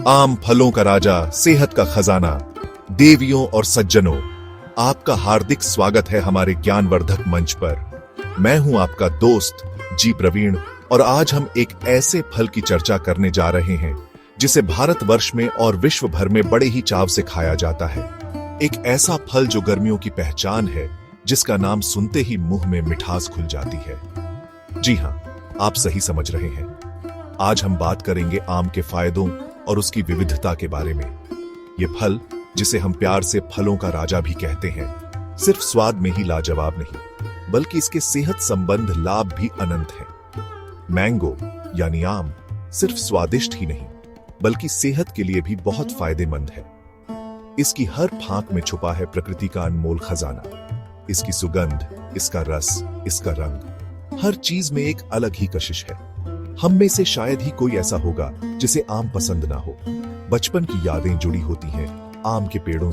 आम फलों का राजा, सेहत का खजाना। देवियों और सज्जनों, आपका हार्दिक स्वागत है हमारे ज्ञानवर्धक मंच पर। मैं हूं आपका दोस्त जी प्रवीण और आज हम एक ऐसे फल की चर्चा करने जा रहे हैं जिसे भारतवर्ष में और विश्व भर में बड़े ही चाव से खाया जाता है। एक ऐसा फल जो गर्मियों की पहचान है, जिसका नाम सुनते ही मुंह में मिठास खुल जाती है। जी हां, आप सही समझ रहे हैं। आज हम बात करेंगे आम के फायदों और उसकी विविधता के बारे में। यह फल, जिसे हम प्यार से फलों का राजा भी कहते हैं, सिर्फ स्वाद में ही लाजवाब नहीं, बल्कि इसके सेहत संबंध लाभ भी अनंत हैं। मैंगो यानी आम सिर्फ स्वादिष्ट ही नहीं, बल्कि सेहत के लिए भी बहुत फायदेमंद है। इसकी हर फांक में छुपा है प्रकृति का अनमोल खजाना। इसकी सुगंध, इसका रस, इसका रंग, हर चीज में एक अलग ही कशिश है। हम में से शायद ही कोई ऐसा होगा जिसे आम पसंद ना हो। बचपन की यादें जुड़ी होती हैं आम के पेड़ों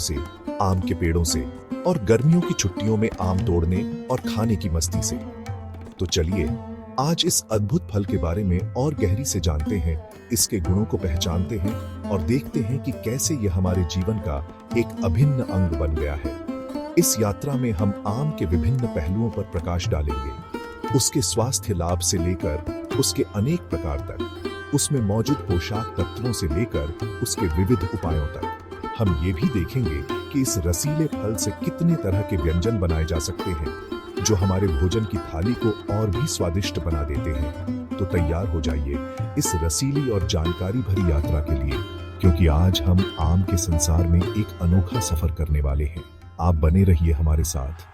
से और गर्मियों की छुट्टियों में आम तोड़ने और खाने की मस्ती से। तो चलिए आज इस अद्भुत फल के बारे में और गहरी से जानते हैं, इसके गुणों को पहचानते हैं और देखते हैं कि कैसे यह हमारे जीवन का एक अभिन्न अंग बन गया है। इस यात्रा में हम आम के विभिन्न पहलुओं पर प्रकाश डालेंगे, उसके स्वास्थ्य लाभ से लेकर उसके अनेक प्रकार तक, उसमें मौजूद पोषक तत्वों से लेकर उसके विविध उपायों तक। हम ये भी देखेंगे कि इस रसीले फल से कितने तरह के व्यंजन बनाए जा सकते हैं जो हमारे भोजन की थाली को और भी स्वादिष्ट बना देते हैं। तो तैयार हो जाइए इस रसीली और जानकारी भरी यात्रा के लिए, क्योंकि आज हम आम के संसार में एक अनोखा सफर करने वाले हैं। आप बने रहिए हमारे साथ।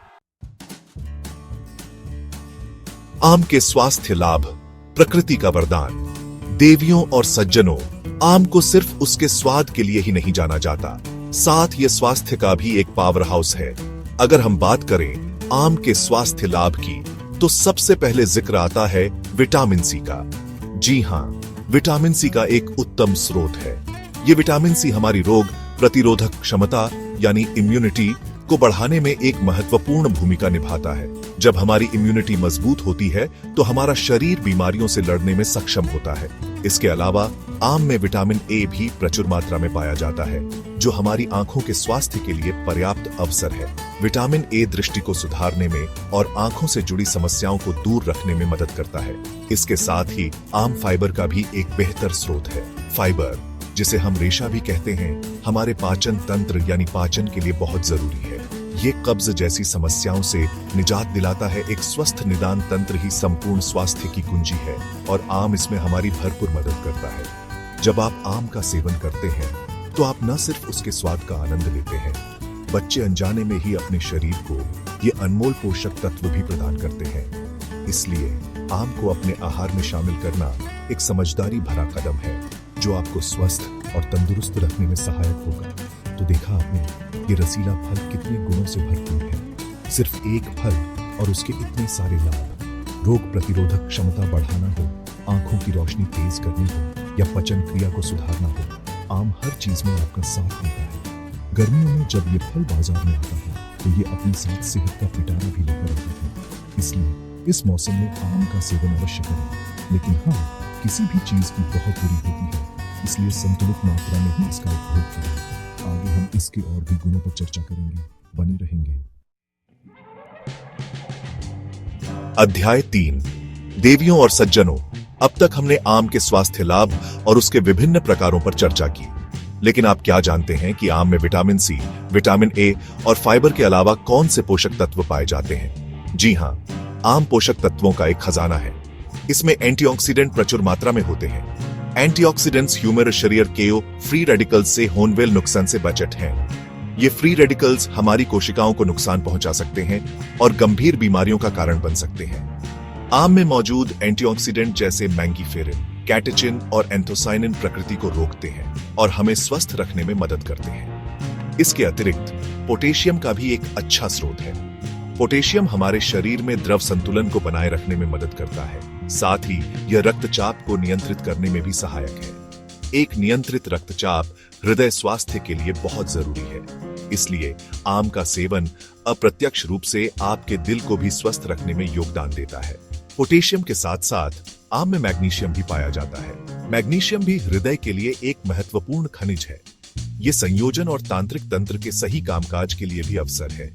आम के स्वास्थ्य लाभ, प्रकृति का वरदान। देवियों और सज्जनों, आम को सिर्फ उसके स्वाद के लिए ही नहीं जाना जाता, साथ ये स्वास्थ्य का भी एक पावर हाउस है। अगर हम बात करें आम के स्वास्थ्य लाभ की, तो सबसे पहले जिक्र आता है विटामिन सी का। जी हां, विटामिन सी का एक उत्तम स्रोत है। ये विटामिन सी हमारी रोग प्रतिरोधक क्षमता यानी इम्यूनिटी को बढ़ाने में एक महत्वपूर्ण भूमिका निभाता है। जब हमारी इम्यूनिटी मजबूत होती है तो हमारा शरीर बीमारियों से लड़ने में सक्षम होता है। इसके अलावा आम में विटामिन ए भी प्रचुर मात्रा में पाया जाता है, जो हमारी आंखों के स्वास्थ्य के लिए पर्याप्त अवसर है। विटामिन ए दृष्टि को सुधारने में और आंखों से जुड़ी समस्याओं को दूर रखने में मदद करता है। इसके साथ ही आम फाइबर का भी एक बेहतर स्रोत है। फाइबर, जिसे हम रेशा भी कहते हैं, हमारे पाचन तंत्र यानी पाचन के लिए बहुत जरूरी है। ये कब्ज जैसी समस्याओं से निजात दिलाता है। एक स्वस्थ निदान तंत्र ही संपूर्ण स्वास्थ्य की कुंजी है और आम इसमें हमारी भरपूर मदद करता है। जब आप आम का सेवन करते हैं तो आप न सिर्फ उसके स्वाद का आनंद लेते हैं, बच्चे अनजाने में ही अपने शरीर को ये अनमोल पोषक तत्व भी प्रदान करते हैं। इसलिए आम को अपने आहार में शामिल करना एक समझदारी भरा कदम है, जो आपको स्वस्थ और तंदुरुस्त रखने में सहायक होगा। तो देखा आपने, ये रसीला फल कितने गुणों से भरपूर है। सिर्फ एक फल और उसके इतने सारे लाभ। रोग प्रतिरोधक क्षमता बढ़ाना हो, आंखों की रोशनी तेज करनी हो या पचन क्रिया को सुधारना हो, आम हर चीज में आपका साथ देता है। गर्मियों में जब ये फल बाजार में आता है तो ये अपने साथ सेहत का पिटारा भी लेकर आता है। इसलिए इस मौसम में आम का सेवन अवश्य करें, लेकिन हाँ, किसी भी चीज की बहुत बुरी होती है, इसलिए संतुलित मात्रा में ही इसका उपयोग करें। आगे हम इसके और भी गुणों पर चर्चा करेंगे। बने रहेंगे। अध्याय 3, देवियों और सज्जनों। अब तक हमने आम के स्वास्थ्य लाभ और उसके विभिन्न प्रकारों पर चर्चा की, लेकिन आप क्या जानते हैं कि आम में विटामिन सी, विटामिन ए और फाइबर के अलावा कौन से पोषक तत्व पाए जाते हैं? जी हां, आम पोषक तत्वों का एक खजाना है। इसमें एंटीऑक्सीडेंट प्रचुर मात्रा में होते हैं। एंटीऑक्सीडेंट्स ह्यूमर शरीर के फ्री रेडिकल्स से होने नुकसान से बचत हैं। ये फ्री रेडिकल्स हमारी कोशिकाओं को नुकसान पहुंचा सकते हैं और गंभीर बीमारियों का कारण बन सकते हैं। आम में मौजूद एंटीऑक्सीडेंट जैसे मैंगीफेरिन, कैटेचिन और एंथोसाइनिन प्रकृति को रोकते हैं और हमें स्वस्थ रखने में मदद करते हैं। इसके अतिरिक्त पोटेशियम का भी एक अच्छा स्रोत है। पोटेशियम हमारे शरीर में द्रव संतुलन को बनाए रखने में मदद करता है। साथ ही यह रक्तचाप को नियंत्रित करने में भी सहायक है। एक नियंत्रित रक्तचाप हृदय स्वास्थ्य के लिए बहुत जरूरी है। इसलिए आम का सेवन अप्रत्यक्ष रूप से आपके दिल को भी स्वस्थ रखने में योगदान देता है। पोटेशियम के साथ साथ आम में मैग्नीशियम भी पाया जाता है, मैग्नीशियम भी हृदय के लिए एक महत्वपूर्ण खनिज है। ये संयोजन और तांत्रिक तंत्र के सही कामकाज के लिए भी अवसर है।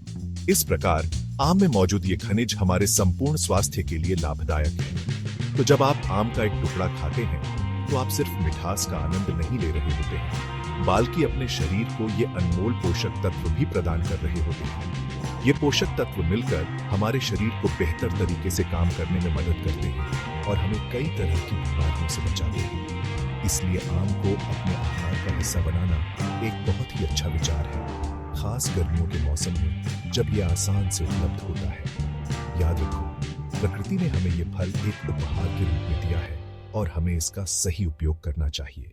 इस प्रकार आम में मौजूद ये खनिज हमारे संपूर्ण स्वास्थ्य के लिए लाभदायक है। तो जब आप आम का एक टुकड़ा खाते हैं तो आप सिर्फ मिठास का आनंद नहीं ले रहे होते हैं, बल्कि अपने शरीर को ये अनमोल पोषक तत्व भी प्रदान कर रहे होते हैं। ये पोषक तत्व मिलकर हमारे शरीर को बेहतर तरीके से काम करने में मदद करते हैं और हमें कई तरह की बीमारियों से बचाते हैं। इसलिए आम को अपने आहार का हिस्सा बनाना एक बहुत ही अच्छा विचार है, खास गर्मियों के मौसम में जब ये आसान से उपलब्ध होता है। याद रखो, प्रकृति ने हमें ये फल एक उपहार के रूप में दिया है और हमें इसका सही उपयोग करना चाहिए।